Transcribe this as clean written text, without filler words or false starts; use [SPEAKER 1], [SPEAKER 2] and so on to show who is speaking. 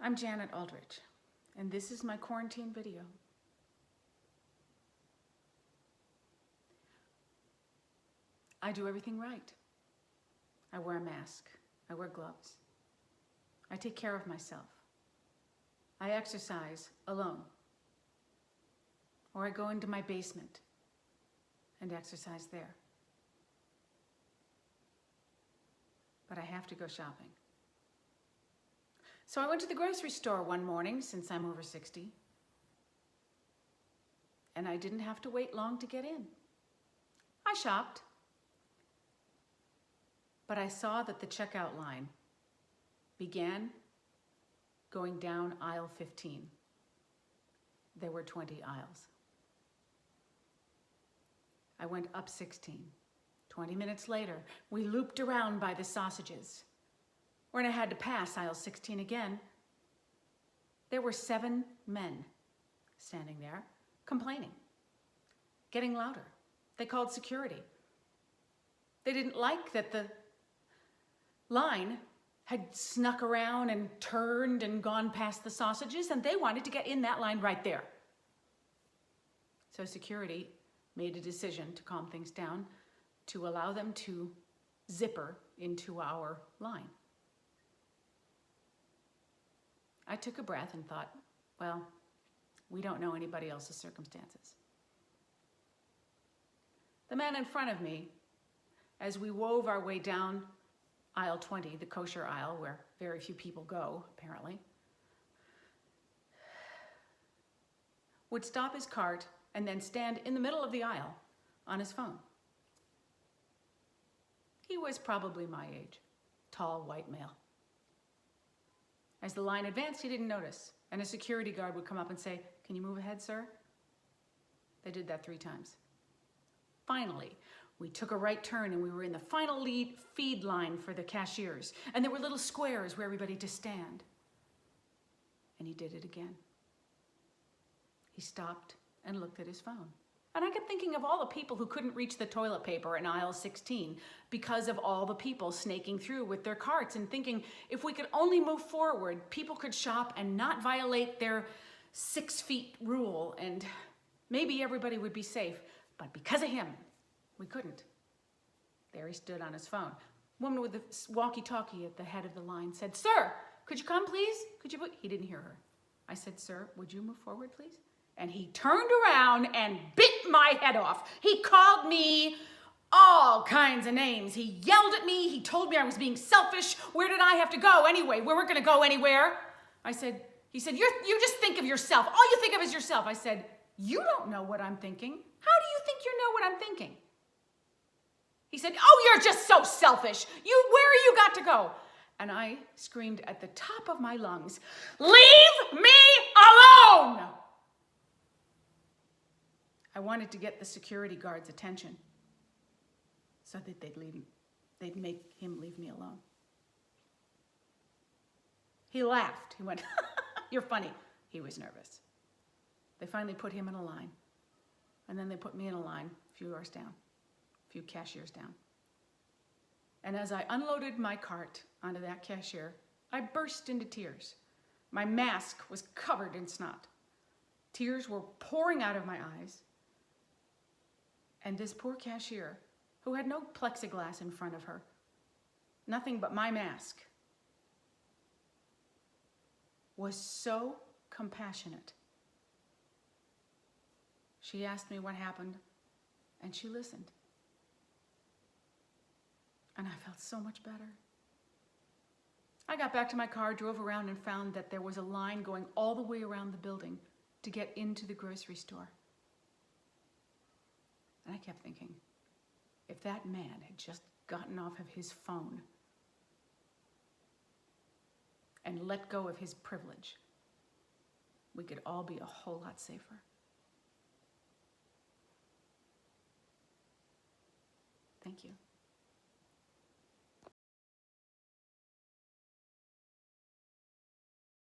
[SPEAKER 1] I'm Janet Aldrich, and this is my quarantine video. I do everything right. I wear a mask. I wear gloves. I take care of myself. I exercise alone. Or I go into my basement and exercise there. But I have to go shopping. So I went to the grocery store one morning, since I'm over 60, and I didn't have to wait long to get in. I shopped, but I saw that the checkout line began going down aisle 15. There were 20 aisles. I went up 16. 20 minutes later, we looped around by the sausages. When I had to pass aisle 16 again, there were 7 men standing there, complaining, getting louder. They called security. They didn't like that the line had snuck around and turned and gone past the sausages, and they wanted to get in that line right there. So security made a decision to calm things down, to allow them to zipper into our line. I took a breath and thought, well, we don't know anybody else's circumstances. The man in front of me, as we wove our way down aisle 20, the kosher aisle where very few people go, apparently, would stop his cart and then stand in the middle of the aisle on his phone. He was probably my age, tall, white male. As the line advanced, he didn't notice, and a security guard would come up and say, "Can you move ahead, sir?" They did that 3 times. Finally, we took a right turn and we were in the final feed line for the cashiers, and there were little squares where everybody to stand. And he did it again. He stopped and looked at his phone. And I kept thinking of all the people who couldn't reach the toilet paper in aisle 16 because of all the people snaking through with their carts, and thinking if we could only move forward, people could shop and not violate their 6 feet rule, and maybe everybody would be safe. But because of him, we couldn't. There he stood on his phone. Woman with the walkie-talkie at the head of the line said, "Sir, could you come, please? Could you?" He didn't hear her. I said, "Sir, would you move forward, please?" And he turned around and bit my head off. He called me all kinds of names. He yelled at me. He told me I was being selfish. Where did I have to go anyway? We weren't going to go anywhere. He said, you just think of yourself. All you think of is yourself. I said, "You don't know what I'm thinking. How do you think you know what I'm thinking?" He said, "Oh, you're just so selfish. Where you got to go?" And I screamed at the top of my lungs, "Leave me alone!" I wanted to get the security guard's attention so that they'd make him leave me alone. He laughed. He went, "You're funny." He was nervous. They finally put him in a line. And then they put me in a line a few doors down, a few cashiers down. And as I unloaded my cart onto that cashier, I burst into tears. My mask was covered in snot. Tears were pouring out of my eyes. And this poor cashier, who had no plexiglass in front of her, nothing but my mask, was so compassionate. She asked me what happened, and she listened. And I felt so much better. I got back to my car, drove around, and found that there was a line going all the way around the building to get into the grocery store. And I kept thinking, if that man had just gotten off of his phone and let go of his privilege, we could all be a whole lot safer. Thank you.